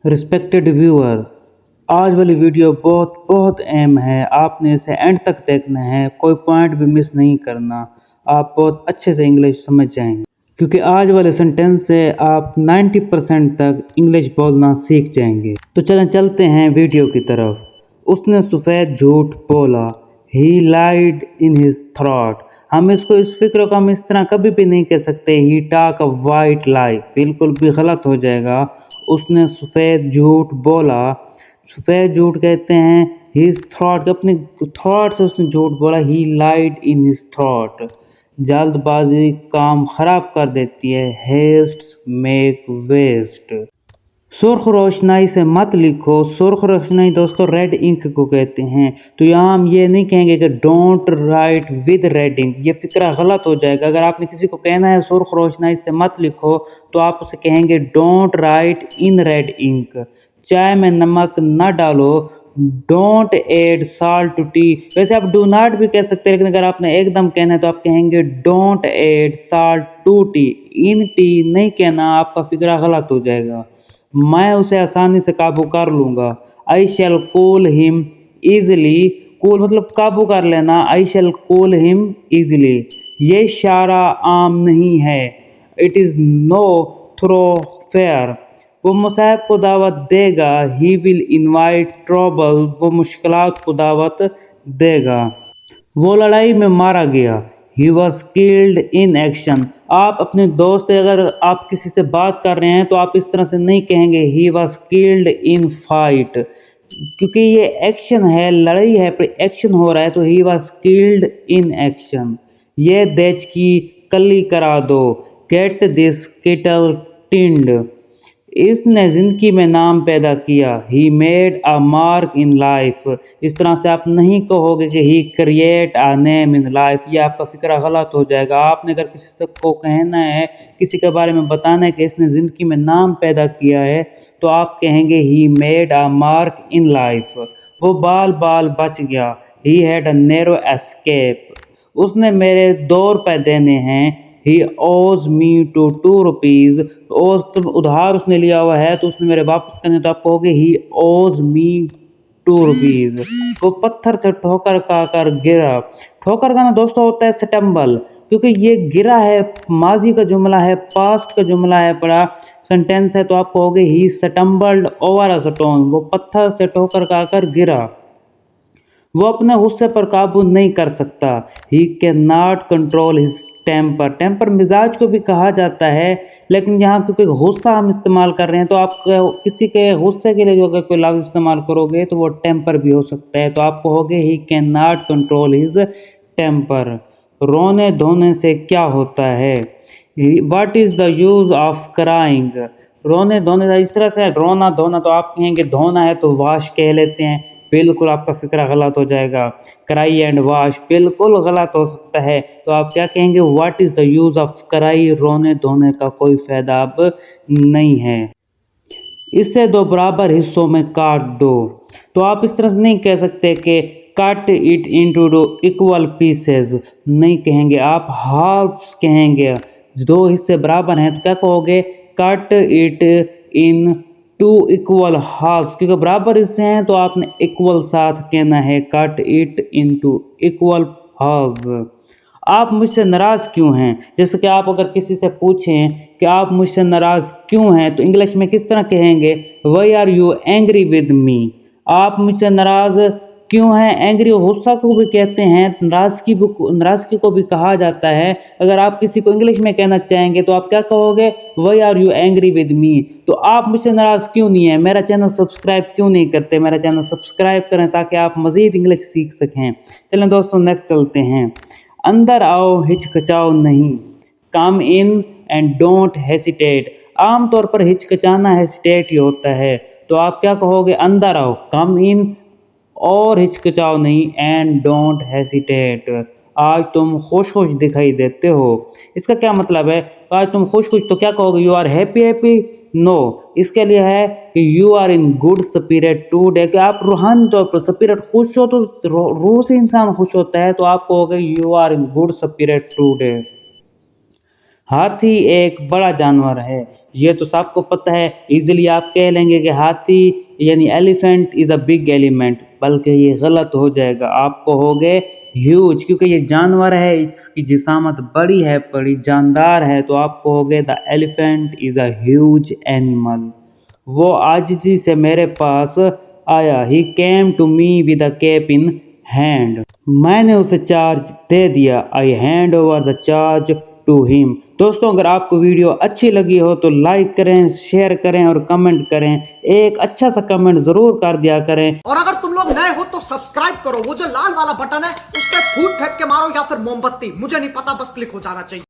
Respected viewer, आज वाली video बहुत बहुत अहम है। आपने इसे एंड तक देखना है, कोई पॉइंट भी मिस नहीं करना। आप बहुत अच्छे से इंग्लिश समझ जाएंगे क्योंकि आज वाले सेंटेंस से आप 90% तक इंग्लिश बोलना सीख जाएंगे। तो चलते हैं वीडियो की तरफ। उसने सफ़ेद झूठ बोला, ही लाइड इन हिज थ्रॉट। हम इसको इस फिक्र को हम इस तरह कभी भी नहीं कह सकते ही टॉक अ वाइट लाई, बिल्कुल भी गलत हो जाएगा। उसने सफ़ेद झूठ बोला, सफ़ेद झूठ कहते हैं हिज थॉट, अपने थॉट से उसने झूठ बोला। ही लाइड इन हिज थॉट, जल्दबाजी काम खराब कर देती है। Haste make waste. सुर्ख रोशनाई से मत लिखो। सुर्ख रोशनाई दोस्तों रेड इंक को कहते हैं। तो यहाँ हम ये नहीं कहेंगे कि don't write with red ink, ये फिक्रा गलत हो जाएगा। अगर आपने किसी को कहना है सुर्ख रोशनाई से मत लिखो तो आप उसे कहेंगे don't write in red ink. चाय में नमक न डालो, don't add salt to tea. वैसे आप डू नॉट भी कह सकते हैं, लेकिन अगर आपने एकदम कहना है तो आप कहेंगे don't add salt to tea. In tea नहीं कहना, आपका फिक्रा गलत हो जाएगा। मैं उसे आसानी से काबू कर लूँगा। I shall cool him easily, कूल मतलब काबू कर लेना। I shall cool him easily. ये इशारा आम नहीं है। It is no throw fair. वो मुसाहिब को दावत देगा। ही विल इनवाइट ट्रबल, वो मुश्किलात को दावत देगा। वो लड़ाई में मारा गया। ही वॉज किल्ड इन एक्शन। आप अपने दोस्त अगर आप किसी से बात कर रहे हैं तो आप इस तरह से नहीं कहेंगे ही वॉज किल्ड इन फाइट, क्योंकि ये एक्शन है, लड़ाई है, पर एक्शन हो रहा है, तो he was killed in action. ये देच की कली करा दो। Get this kettle tinned. इसने ज़िंदगी में नाम पैदा किया। He made a mark in life. इस तरह से आप नहीं कहोगे कि he create a name in life, ये आपका फिक्रा गलत हो जाएगा। आपने अगर किसी को कहना है, किसी के बारे में बताना है कि इसने ज़िंदगी में नाम पैदा किया है, तो आप कहेंगे ही made a mark in life. वो बाल बाल बच गया। He had a narrow escape. उसने मेरे 2 रुपए देने हैं। ही ओज मी टू 2 रुपीज़। ओज तो उधार उसने लिया हुआ है, तो उसने मेरे वापस करने, तो आप कहोगे ही ओज मी 2 रुपीज़। वो पत्थर से ठोकर खाकर गिरा। ठोकर का ना दोस्तों होता है स्टम्बल, क्योंकि ये गिरा है, माजी का जुमला है, पास्ट का जुमला है, बड़ा सेंटेंस है, तो आप कहोगे ही स्टम्बल्ड ओवर अ स्टोन। वो पत्थर से ठोकर खाकर गिरा। वो अपने गुस्से पर काबू नहीं कर सकता। He can not control his temper. Temper मिजाज को भी कहा जाता है, लेकिन यहाँ क्योंकि गुस्सा हम इस्तेमाल कर रहे हैं, तो आप किसी के गुस्से के लिए जो अगर कोई लफ्ज़ इस्तेमाल करोगे तो वो टेम्पर भी हो सकता है, तो आप कहोगे he can not control his temper. रोने धोने से क्या होता है? What is the use of crying? रोने धोने का इस तरह से रोना धोना, तो आप कहेंगे धोना है तो वाश कह लेते हैं, बिल्कुल आपका फिक्रा गलत हो जाएगा। कराई एंड वाश बिल्कुल गलत हो सकता है, तो आप क्या कहेंगे what is the use of कराई? रोने धोने का कोई फ़ायदा अब नहीं है। इसे 2 बराबर हिस्सों में काट दो। तो आप इस तरह से नहीं कह सकते कि cut it into 2 equal pieces, नहीं कहेंगे, आप हाफ्स कहेंगे। 2 हिस्से बराबर हैं तो क्या कहोगे cut it in 2 equal halves, क्योंकि बराबर हिस्से हैं तो आपने इक्वल साथ कहना है। Cut it into equal half. आप मुझसे नाराज़ क्यों हैं? जैसे कि आप अगर किसी से पूछें कि आप मुझसे नाराज़ क्यों हैं, तो इंग्लिश में किस तरह कहेंगे why are you angry with me. आप मुझसे नाराज़ क्यों हैं? एंग्री गुस्सा को भी कहते हैं, नाराज़गी को भी कहा जाता है। अगर आप किसी को इंग्लिश में कहना चाहेंगे तो आप क्या कहोगे why are you angry with me. तो आप मुझसे नाराज़ क्यों नहीं है? मेरा चैनल सब्सक्राइब क्यों नहीं करते? मेरा चैनल सब्सक्राइब करें ताकि आप मज़ीद इंग्लिश सीख सकें। चलें दोस्तों नेक्स्ट चलते हैं। अंदर आओ, हिचकिचाओ नहीं। कम इन एंड डोंट हेसिटेट। आमतौर पर हिचकिचाना हेसिटेट ही होता है, तो आप क्या कहोगे अंदर आओ, कम इन, और हिचकिचाओ नहीं, एंड डोंट हेसिटेट। आज तुम खुश खुश दिखाई देते हो। इसका क्या मतलब है? तो आज तुम खुश खुश, तो क्या कहोगे you are happy happy? No, इसके लिए है कि you are in good spirit today, कि आप रूहानी तौर पर स्पिरिट खुश हो, तो रूह से इंसान खुश होता है, तो आप कहोगे you are in good spirit today. हाथी एक बड़ा जानवर है, ये तो सबको पता है। इजीली आप कह लेंगे कि हाथी यानी elephant is a big element, बल्कि ये गलत हो जाएगा। आप कहोगे ह्यूज, क्योंकि ये जानवर है, इसकी जिसामत बड़ी है, बड़ी जानदार है, तो आप कहोगे the elephant is a huge animal. वो आजिज़ी से मेरे पास आया, he came to me with a cap in hand, मैंने उसे चार्ज दे दिया, I hand over the charge to him. दोस्तों, अगर आपको वीडियो अच्छी लगी हो तो लाइक करें, शेयर करें और कमेंट करें। एक अच्छा सा कमेंट जरूर कर दिया करें। और अगर तुम लोग नए हो तो सब्सक्राइब करो, वो जो लाल वाला बटन है उस पर फूट फेंक के मारो या फिर मोमबत्ती, मुझे नहीं पता, बस क्लिक हो जाना चाहिए।